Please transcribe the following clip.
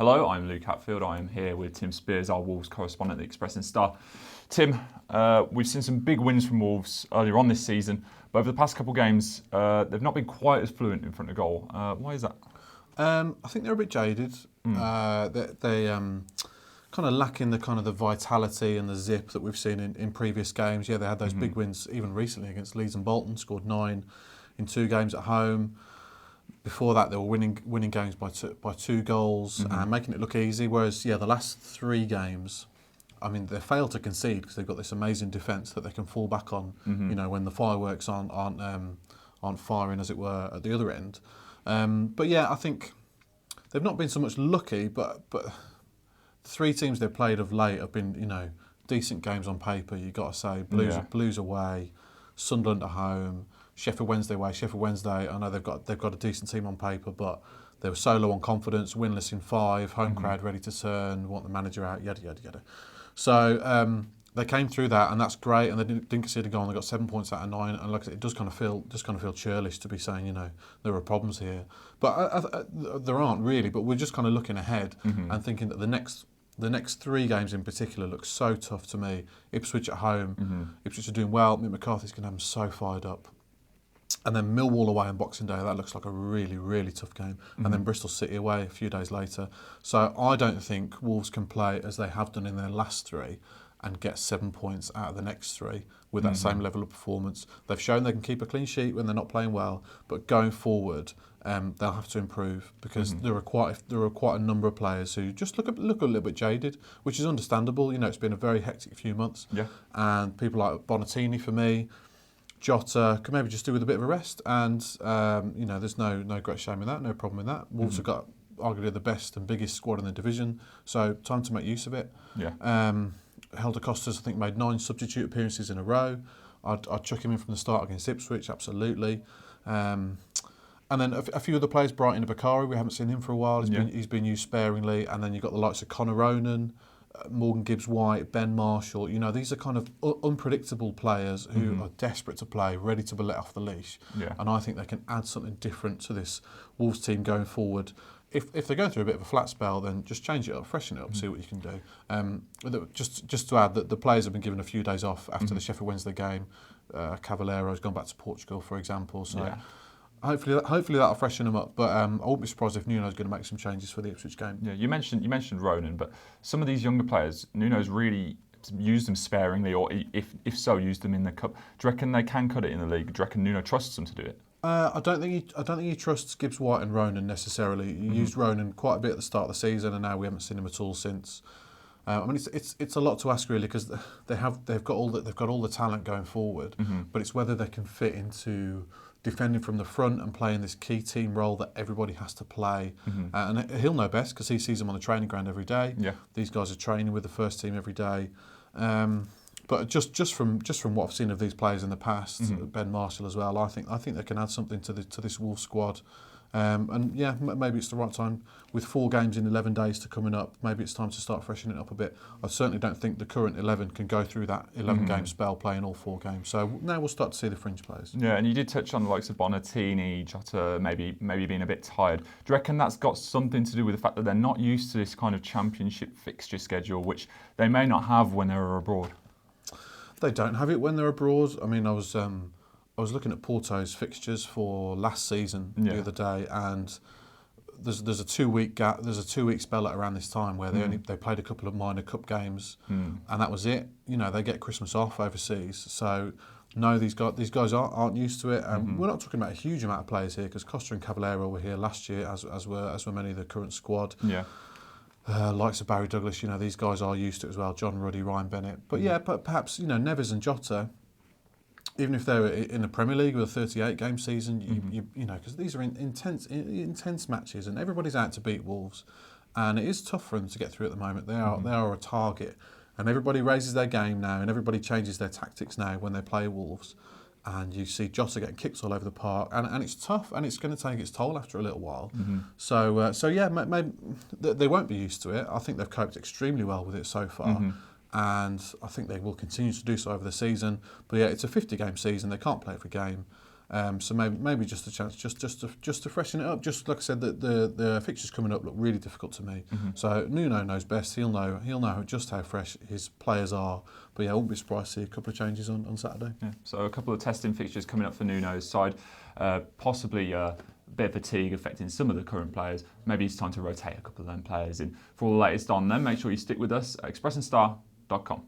Hello, I'm Luke Hatfield. I am here with Tim Spears, our Wolves correspondent at the Express and Star. Tim, we've seen some big wins from Wolves earlier on this season, but over the past couple of games, they've not been quite as fluent in front of goal. Why is that? I think they're a bit jaded. They kind of lacking the vitality and the zip that we've seen in previous games. Yeah, they had those big wins even recently against Leeds and Bolton, scored 9 in 2 games at home. Before that, they were winning games by two goals and making it look easy. Whereas, the last 3 games, I mean, they failed to concede because they've got this amazing defence that they can fall back on. You know, when the fireworks aren't firing, as it were, at the other end. But yeah, I think they've not been so much lucky, but 3 teams they've played of late have been, decent games on paper. You've got to say, Blues away, Sunderland at home, Sheffield Wednesday away. Sheffield Wednesday, I know they've got a decent team on paper, but they were so low on confidence, winless in 5, home crowd ready to turn, want the manager out, yada yada yada. So they came through that, and that's great. And they didn't concede a goal. And they got 7 points out of 9. And like I said, it does kind of feel churlish to be saying, there are problems here, but there aren't really. But we're just kind of looking ahead and thinking that the next 3 games in particular look so tough to me. Ipswich at home. Ipswich are doing well. Mick McCarthy's going to have them so fired up. And then Millwall away on Boxing Day, that looks like a really, really tough game. And then Bristol City away a few days later. So I don't think Wolves can play as they have done in their last 3 and get 7 points out of the next 3 with that same level of performance. They've shown they can keep a clean sheet when they're not playing well, but going forward, they'll have to improve because there are quite a number of players who just look a little bit jaded, which is understandable. It's been a very hectic few months. Yeah. And people like Bonatini, for me, Jota could maybe just do with a bit of a rest, and there's no great shame in that, no problem in that. Wolves have got arguably the best and biggest squad in the division, so time to make use of it. Yeah. Helder Costas, I think, made 9 substitute appearances in a row. I'd chuck him in from the start against Ipswich, absolutely. And then a few other players, Brighton Bakari, we haven't seen him for a while. He's been used sparingly, and then you've got the likes of Conor Ronan, Morgan Gibbs-White, Ben Marshall. These are kind of unpredictable players who are desperate to play, ready to be let off the leash. Yeah. And I think they can add something different to this Wolves team going forward. If they go through a bit of a flat spell, then just change it up, freshen it up, see what you can do. Just to add that the players have been given a few days off after the Sheffield Wednesday game. Cavallero's gone back to Portugal, for example. So. Yeah. Hopefully that'll freshen them up, but I won't be surprised if Nuno's going to make some changes for the Ipswich game. Yeah, you mentioned Ronan, but some of these younger players, Nuno's really used them sparingly, or if so, used them in the cup. Do you reckon they can cut it in the league? Do you reckon Nuno trusts them to do it? I don't think he trusts Gibbs White and Ronan necessarily. He used Ronan quite a bit at the start of the season, and now we haven't seen him at all since. I mean, it's a lot to ask really, because they've got all the talent going forward, but it's whether they can fit into defending from the front and playing this key team role that everybody has to play. And he'll know best because he sees them on the training ground every day. Yeah. These guys are training with the first team every day. But just from what I've seen of these players in the past, Ben Marshall as well, I think they can add something to this Wolves squad. And yeah, maybe it's the right time with 4 games in 11 days to coming up. Maybe it's time to start freshening it up a bit. I certainly don't think the current 11 can go through that 11-game spell playing all 4 games. So now we'll start to see the fringe players. Yeah, and you did touch on the likes of Bonatini, Jota, maybe being a bit tired. Do you reckon that's got something to do with the fact that they're not used to this kind of championship fixture schedule, which they may not have when they're abroad? They don't have it when they're abroad. I mean, I was looking at Porto's fixtures for last season the other day, and there's a 2-week gap. There's a 2-week spell at around this time where they played a couple of minor cup games, and that was it. They get Christmas off overseas, so no, these guys aren't used to it. And we're not talking about a huge amount of players here, because Costa and Cavallero were here last year, as were many of the current squad. Yeah. Likes of Barry Douglas, these guys are used to it as well. John Ruddy, Ryan Bennett, but yeah, perhaps Neves and Jota, even if they're in the Premier League with a 38-game season, because these are intense matches, and everybody's out to beat Wolves, and it is tough for them to get through at the moment. They are a target, and everybody raises their game now, and everybody changes their tactics now when they play Wolves. And you see Jota getting kicks all over the park, and it's tough, and it's going to take its toll after a little while. So yeah, maybe they won't be used to it. I think they've coped extremely well with it so far, and I think they will continue to do so over the season. But yeah, it's a 50-game season. They can't play every game. So maybe just a chance, just to freshen it up. Just like I said, the fixtures coming up look really difficult to me. So Nuno knows best. He'll know just how fresh his players are. But yeah, I wouldn't be surprised to see a couple of changes on Saturday. Yeah. So a couple of testing fixtures coming up for Nuno's side. Possibly a bit of fatigue affecting some of the current players. Maybe it's time to rotate a couple of them players in. For all the latest on them, make sure you stick with us at expressandstar.com.